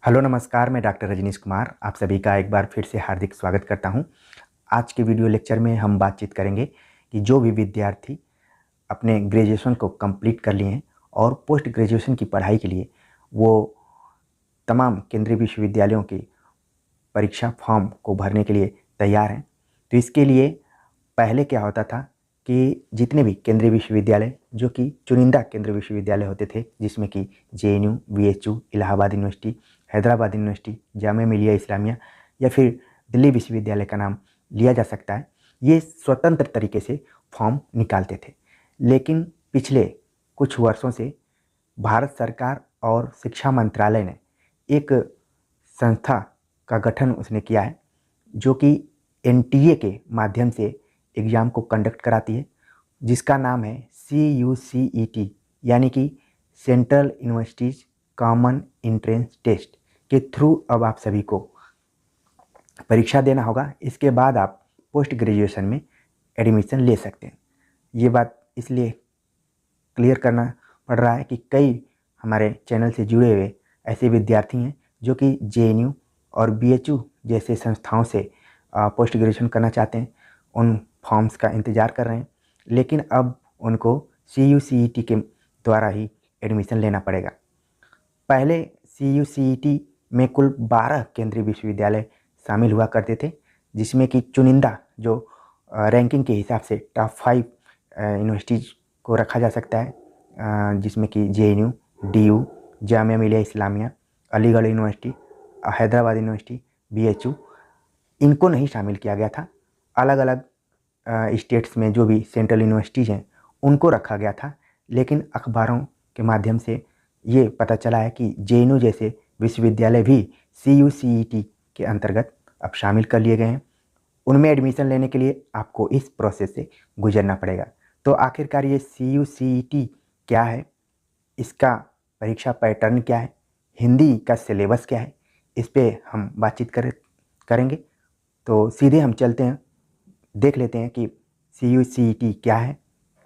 Hello नमस्कार, मैं doctor Rajneesh Kumar आप सभी का एक बार फिर से हार्दिक स्वागत करता हूं। आज के वीडियो लेक्चर में हम बातचीत करेंगे कि जो भी विद्यार्थी अपने ग्रेजुएशन को कंप्लीट कर लिए हैं और पोस्ट ग्रेजुएशन की पढ़ाई के लिए वो तमाम केंद्रीय विश्वविद्यालयों की परीक्षा फॉर्म को भरने के लिए तैयार हैं। तो इसके लिए पहले क्या होता था कि जितने भी केंद्रीय विश्वविद्यालय जो कि चुनिंदा केंद्रीय विश्वविद्यालय होते थे, जिसमें कि JNU, BHU, Allahabad university, Hyderabad university, Jamia Millia Islamia या फिर दिल्ली विश्वविद्यालय का नाम लिया जा सकता है, ये स्वतंत्र तरीके से फॉर्म निकालते थे। लेकिन पिछले कुछ वर्षों से भारत सरकार और शिक्षा मंत्रालय ने एक संस्था का गठन उसने किया है जो कि एनटीए के माध्यम से एग्ज़ाम को कंडक्ट कराती है, जिसका नाम है CUCET, यानी कि central universities common entrance test के थ्रू अब आप सभी को परीक्षा देना होगा। इसके बाद आप पोस्ट ग्रेजुएशन में एडमिशन ले सकते हैं। ये बात इसलिए क्लियर करना पड़ रहा है कि कई हमारे चैनल से जुड़े हुए ऐसे विद्यार्थी हैं जो कि जेएनयू और बीएचयू जैसे संस्थाओं से पोस्ट ग्रेजुएशन करना चाहते हैं, उन फॉर्म्स का इंतज़ार कर रहे हैं, लेकिन अब उनको CUCET के द्वारा ही एडमिशन लेना पड़ेगा। पहले CUCET में कुल 12 केंद्रीय विश्वविद्यालय शामिल हुआ करते थे, जिसमें कि चुनिंदा जो रैंकिंग के हिसाब से टॉप 5 यूनिवर्सिटीज़ को रखा जा सकता है, जिसमें कि JNU, DU, Jamia Millia Islamia, Aligarh university, Hyderabad university, BHU, इनको नहीं शामिल किया गया था। अलग अलग स्टेट्स में जो भी सेंट्रल यूनिवर्सिटीज़ हैं उनको रखा गया था। लेकिन अखबारों के माध्यम से ये पता चला है कि जेएनयू जैसे विश्वविद्यालय भी CUCET के अंतर्गत अब शामिल कर लिए गए हैं। उनमें एडमिशन लेने के लिए आपको इस प्रोसेस से गुजरना पड़ेगा। तो आखिरकार ये CUCET क्या है, इसका परीक्षा पैटर्न क्या है, हिंदी का सिलेबस क्या है, इस पर हम बातचीत करेंगे। तो सीधे हम चलते हैं, देख लेते हैं कि CUCET क्या है,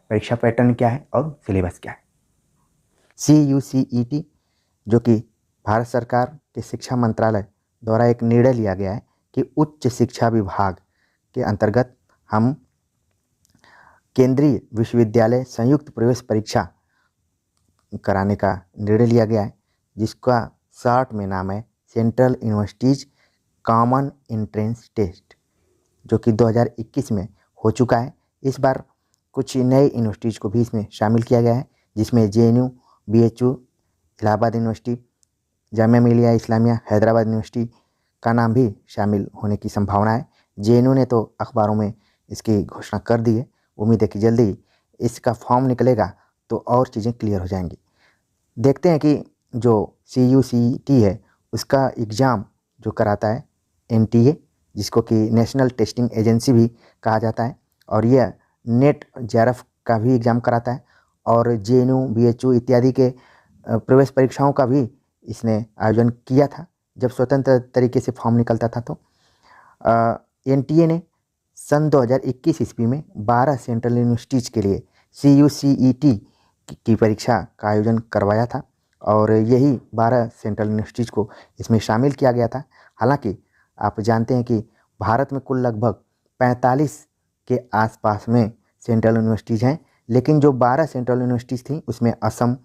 परीक्षा पैटर्न क्या है और सिलेबस क्या है। CUCET जो कि भारत सरकार के शिक्षा मंत्रालय द्वारा एक निर्णय लिया गया है कि उच्च शिक्षा विभाग के अंतर्गत हम केंद्रीय विश्वविद्यालय संयुक्त प्रवेश परीक्षा कराने का निर्णय लिया गया है, जिसका शॉर्ट में नाम है central universities common entrance test, जो कि 2021 में हो चुका है। इस बार कुछ नए यूनिवर्सिटीज़ को भी इसमें शामिल किया गया है, जिसमें JNU, BHU, Allahabad university, Jamia Millia Islamia, Hyderabad university का नाम भी शामिल होने की संभावना है। जेएनयू ने तो अखबारों में इसकी घोषणा कर दी है। उम्मीद है कि जल्दी इसका फॉर्म निकलेगा तो और चीज़ें क्लियर हो जाएंगी। देखते हैं कि जो CUCET है उसका एग्ज़ाम जो कराता है एनटीए, जिसको कि नेशनल टेस्टिंग एजेंसी भी कहा जाता है, और यह नेट जेआरएफ का भी एग्ज़ाम कराता है, और जेएनयू, बीएचयू इत्यादि के प्रवेश परीक्षाओं का भी इसने आयोजन किया था जब स्वतंत्र तरीके से फॉर्म निकलता था। तो एनटीए ने सन 2021 ईस्वी में 12 सेंट्रल यूनिवर्सिटीज़ के लिए CUCET की परीक्षा का आयोजन करवाया था, और यही 12 सेंट्रल यूनिवर्सिटीज़ को इसमें शामिल किया गया था। हालांकि आप जानते हैं कि भारत में कुल लगभग 45 के आसपास में सेंट्रल यूनिवर्सिटीज़ हैं, लेकिन जो 12 सेंट्रल यूनिवर्सिटीज़ थी उसमें Assam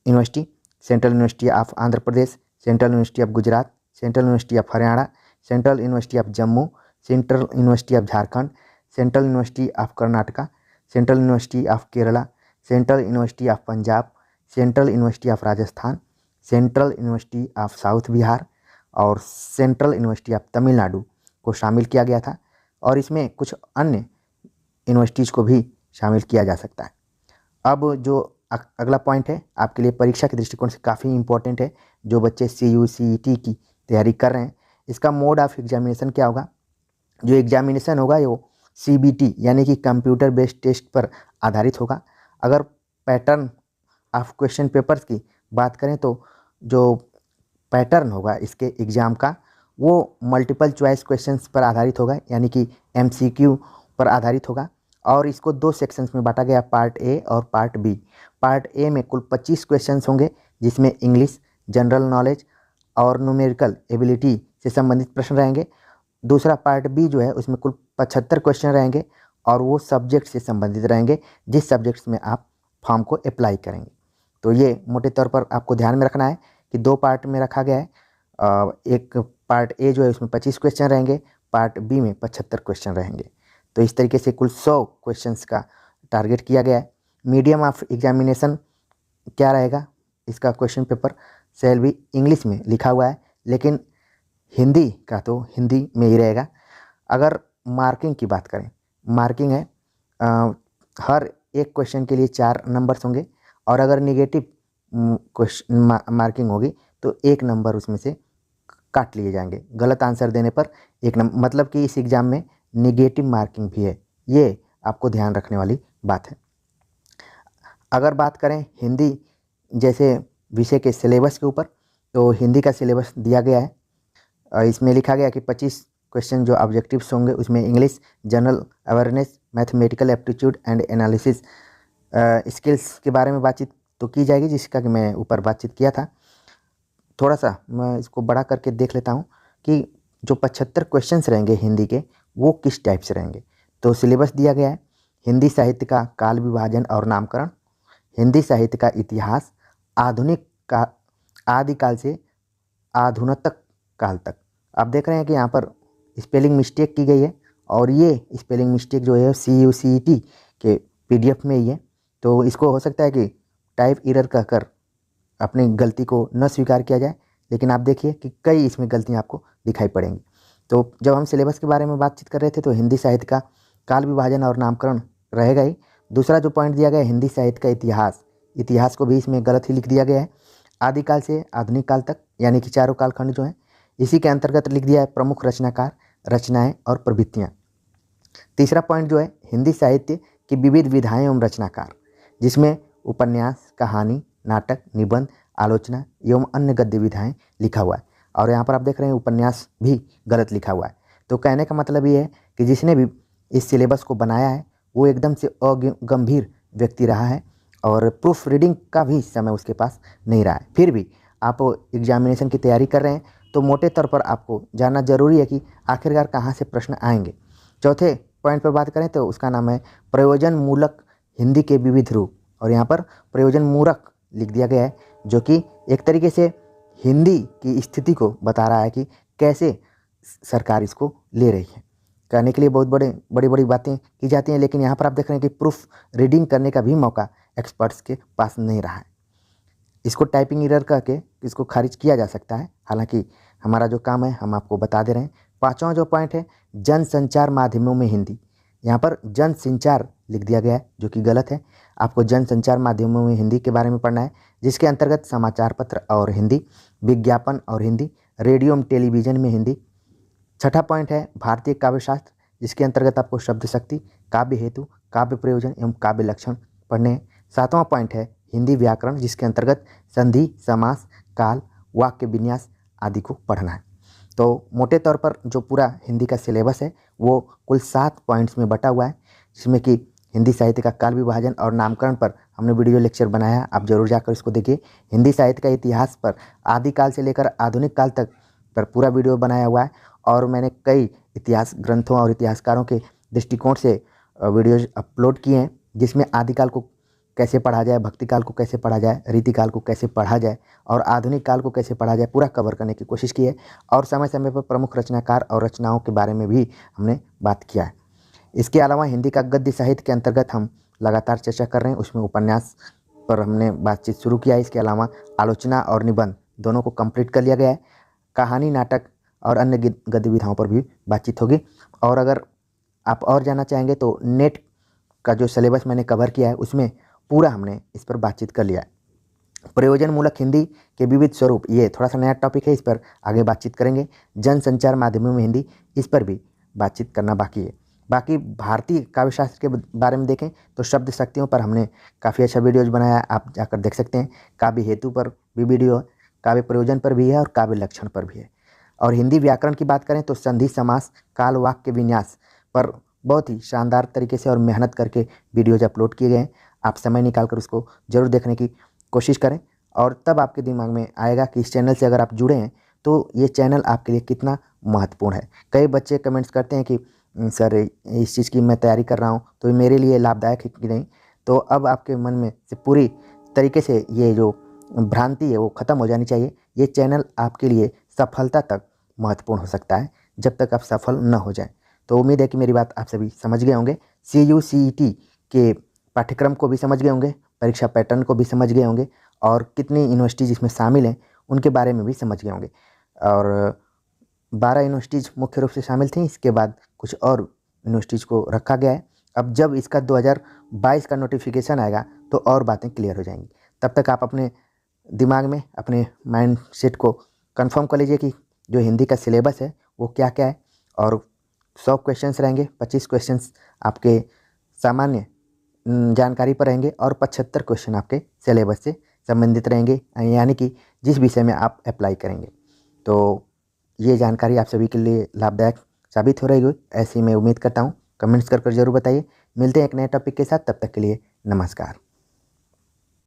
university, central university of Andhra Pradesh, central university of Gujarat, central university of Haryana, central university of Jammu, central university of Jharkhand, central university of Karnataka, central university of Kerala, central university of Punjab, central university of Rajasthan, central university of south Bihar और central university of Tamil Nadu को शामिल किया गया था, और इसमें कुछ अन्य यूनिवर्सिटीज़ को भी शामिल किया जा सकता है। अब जो अगला पॉइंट है आपके लिए परीक्षा के दृष्टिकोण से काफ़ी इंपॉर्टेंट है, जो बच्चे CUCET की तैयारी कर रहे हैं, इसका मोड ऑफ एग्जामिनेशन क्या होगा। जो एग्जामिनेशन होगा वो CBT यानी कि कंप्यूटर बेस्ड टेस्ट पर आधारित होगा। अगर पैटर्न ऑफ क्वेश्चन पेपर्स की बात करें तो जो पैटर्न होगा इसके एग्ज़ाम का वो मल्टीपल चॉइस क्वेश्चंस पर आधारित होगा, यानी कि MCQ पर आधारित होगा, और इसको 2 सेक्शंस में बांटा गया, पार्ट ए और पार्ट बी। पार्ट ए में कुल 25 क्वेश्चंस होंगे, जिसमें इंग्लिश, जनरल नॉलेज और न्यूमेरिकल एबिलिटी से संबंधित प्रश्न रहेंगे। दूसरा पार्ट बी जो है उसमें कुल 75 क्वेश्चन रहेंगे और वो सब्जेक्ट से संबंधित रहेंगे जिस सब्जेक्ट्स में आप फॉर्म को अप्लाई करेंगे। तो ये मोटे तौर पर आपको ध्यान में रखना है कि 2 पार्ट में रखा गया है। एक पार्ट ए जो है उसमें 25 क्वेश्चन रहेंगे, पार्ट बी में 75 क्वेश्चन रहेंगे। तो इस तरीके से कुल 100 क्वेश्चंस का टारगेट किया गया है। मीडियम ऑफ एग्जामिनेशन क्या रहेगा, इसका question paper shall be English में लिखा हुआ है, लेकिन हिंदी का तो हिंदी में ही रहेगा। अगर मार्किंग की बात करें, मार्किंग है हर एक क्वेश्चन के लिए 4 नंबर्स होंगे और अगर निगेटिव क्वेश्चन मार्किंग होगी तो 1 नंबर उसमें से काट लिए जाएंगे। गलत आंसर देने पर 1 नंबर, मतलब कि इस एग्ज़ाम में निगेटिव मार्किंग भी है, ये आपको ध्यान रखने वाली बात है। अगर बात करें हिंदी जैसे विषय के सिलेबस के ऊपर, तो हिंदी का सिलेबस दिया गया है। इसमें लिखा गया कि 25 क्वेश्चन जो ऑब्जेक्टिव्स होंगे उसमें English, general awareness, mathematical aptitude and analysis skills के बारे में बातचीत तो की जाएगी, जिसका कि मैं ऊपर बातचीत किया था। थोड़ा सा मैं इसको बड़ा करके देख लेता हूँ कि जो 75 क्वेश्चंस रहेंगे हिंदी के वो किस टाइप से रहेंगे। तो सिलेबस दिया गया है हिंदी साहित्य का काल विभाजन और नामकरण, हिंदी साहित्य का इतिहास आधुनिक का आदिकाल से आधुनिक काल तक। आप देख रहे हैं कि यहाँ पर स्पेलिंग मिस्टेक की गई है और ये स्पेलिंग मिस्टेक जो है CUCET के PDF में ही है, तो इसको हो सकता है कि टाइप एरर कहकर अपनी गलती को न स्वीकार किया जाए, लेकिन आप देखिए कि कई इसमें गलतियाँ आपको दिखाई पड़ेंगी। तो जब हम सिलेबस के बारे में बातचीत कर रहे थे तो हिंदी साहित्य का काल विभाजन और नामकरण रहेगा ही। दूसरा जो पॉइंट दिया गया है हिंदी साहित्य का इतिहास, इतिहास को भी इसमें गलत ही लिख दिया गया है, आदिकाल से आधुनिक काल तक, यानी कि 4 कालखंड जो हैं। इसी के अंतर्गत लिख दिया है प्रमुख रचनाकार, रचनाएं और प्रवृत्तियाँ। तीसरा पॉइंट जो है हिंदी साहित्य की विविध विधाएं एवं रचनाकार, जिसमें उपन्यास, कहानी, नाटक, निबंध, आलोचना एवं अन्य गद्य विधाएं लिखा हुआ है। और यहाँ पर आप देख रहे हैं उपन्यास भी गलत लिखा हुआ है। तो कहने का मतलब ये है कि जिसने भी इस सिलेबस को बनाया है वो एकदम से अगंभीर व्यक्ति रहा है और प्रूफ रीडिंग का भी समय उसके पास नहीं रहा है। फिर भी आप एग्जामिनेशन की तैयारी कर रहे हैं तो मोटे तौर पर आपको जानना जरूरी है कि आखिरकार कहाँ से प्रश्न आएंगे। चौथे पॉइंट पर बात करें तो उसका नाम है प्रयोजन मूलक हिंदी के विविध रूप, और यहाँ पर प्रयोजन मूलक लिख दिया गया है, जो कि एक तरीके से हिंदी की स्थिति को बता रहा है कि कैसे सरकार इसको ले रही है। कहने के लिए बहुत बड़ी बड़ी बातें की जाती हैं, लेकिन यहाँ पर आप देख रहे हैं कि प्रूफ रीडिंग करने का भी मौका एक्सपर्ट्स के पास नहीं रहा है। इसको टाइपिंग एरर करके इसको खारिज किया जा सकता है, हालांकि हमारा जो काम है हम आपको बता दे रहे हैं। पांचवा जो पॉइंट है जन संचार माध्यमों में हिंदी, यहाँ पर जन संचार लिख दिया गया है जो कि गलत है। आपको जन संचार माध्यमों में हिंदी के बारे में पढ़ना है, जिसके अंतर्गत समाचार पत्र और हिंदी, विज्ञापन और हिंदी, रेडियो एवं टेलीविज़न में हिंदी। छठा पॉइंट है भारतीय काव्य शास्त्र, जिसके अंतर्गत आपको शब्द शक्ति, काव्य हेतु, काव्य प्रयोजन एवं काव्य लक्षण पढ़ने हैं। सातवां पॉइंट है हिंदी व्याकरण, जिसके अंतर्गत संधि, समास, काल, वाक्य विन्यास आदि को पढ़ना है। तो मोटे तौर पर जो पूरा हिंदी का सिलेबस है वो कुल 7 पॉइंट्स में बटा हुआ है, जिसमें कि हिंदी साहित्य का काल विभाजन और नामकरण पर हमने वीडियो लेक्चर बनाया, आप जरूर जाकर इसको देखिए। हिंदी साहित्य का इतिहास पर आदिकाल से लेकर आधुनिक काल तक पर पूरा वीडियो बनाया हुआ है, और मैंने कई इतिहास ग्रंथों और इतिहासकारों के दृष्टिकोण से वीडियोज अपलोड किए हैं, जिसमें आदिकाल को कैसे पढ़ा जाए, भक्ति काल को कैसे पढ़ा जाए, रीतिकाल को कैसे पढ़ा जाए और आधुनिक काल को कैसे पढ़ा जाए, पूरा कवर करने की कोशिश की है। और समय समय पर प्रमुख रचनाकार और रचनाओं के बारे में भी हमने बात किया है। इसके अलावा हिंदी का गद्य साहित्य के अंतर्गत हम लगातार चर्चा कर रहे हैं, उसमें उपन्यास पर हमने बातचीत शुरू किया है। इसके अलावा आलोचना और निबंध दोनों को कंप्लीट कर लिया गया है। कहानी, नाटक और अन्य गद्य विधाओं पर भी बातचीत होगी। और अगर आप और जानना चाहेंगे तो नेट का जो सिलेबस मैंने कवर किया है उसमें पूरा हमने इस पर बातचीत कर लिया है। प्रयोजन मूलक हिंदी के विविध स्वरूप, ये थोड़ा सा नया टॉपिक है, इस पर आगे बातचीत करेंगे। जन संचार माध्यमों में हिंदी, इस पर भी बातचीत करना बाकी है। बाकी भारतीय काव्य शास्त्र के बारे में देखें तो शब्द शक्तियों पर हमने काफ़ी अच्छा वीडियोज बनाया है, आप जाकर देख सकते हैं। काव्य हेतु पर भी वीडियो, काव्य प्रयोजन पर भी है और काव्य लक्षण पर भी है। और हिंदी व्याकरण की बात करें तो संधि, समास, काल, वाक्य विन्यास पर बहुत ही शानदार तरीके से और मेहनत करके वीडियोज अपलोड किए गए हैं। आप समय निकाल कर उसको ज़रूर देखने की कोशिश करें, और तब आपके दिमाग में आएगा कि इस चैनल से अगर आप जुड़े हैं तो ये चैनल आपके लिए कितना महत्वपूर्ण है। कई बच्चे कमेंट्स करते हैं कि सर इस चीज़ की मैं तैयारी कर रहा हूँ तो ये मेरे लिए लाभदायक है कि नहीं। तो अब आपके मन में से पूरी तरीके से ये जो भ्रांति है वो ख़त्म हो जानी चाहिए। ये चैनल आपके लिए सफलता तक महत्वपूर्ण हो सकता है जब तक आप सफल न हो जाएं। तो उम्मीद है कि मेरी बात आप सभी समझ गए होंगे। CUCET के पाठ्यक्रम को भी समझ गए होंगे, परीक्षा पैटर्न को भी समझ गए होंगे और कितनी यूनिवर्सिटीज़ इसमें शामिल हैं उनके बारे में भी समझ गए होंगे। और 12 यूनिवर्सिटीज़ मुख्य रूप से शामिल थी, इसके बाद कुछ और यूनिवर्सिटीज़ को रखा गया है। अब जब इसका 2022 का नोटिफिकेशन आएगा तो और बातें क्लियर हो जाएंगी। तब तक आप अपने दिमाग में अपने माइंड सेट को कंफर्म कर लीजिए कि जो हिंदी का सिलेबस है वो क्या क्या है। और 100 क्वेश्चंस रहेंगे, 25 क्वेश्चंस आपके सामान्य जानकारी पर रहेंगे और 75 क्वेश्चन आपके सिलेबस से संबंधित रहेंगे, यानी कि जिस विषय में आप अप्लाई करेंगे। तो ये जानकारी आप सभी के लिए लाभदायक साबित हो रही हो, ऐसी मैं उम्मीद करता हूँ। कमेंट्स कर ज़रूर बताइए। मिलते हैं एक नए टॉपिक के साथ, तब तक के लिए नमस्कार।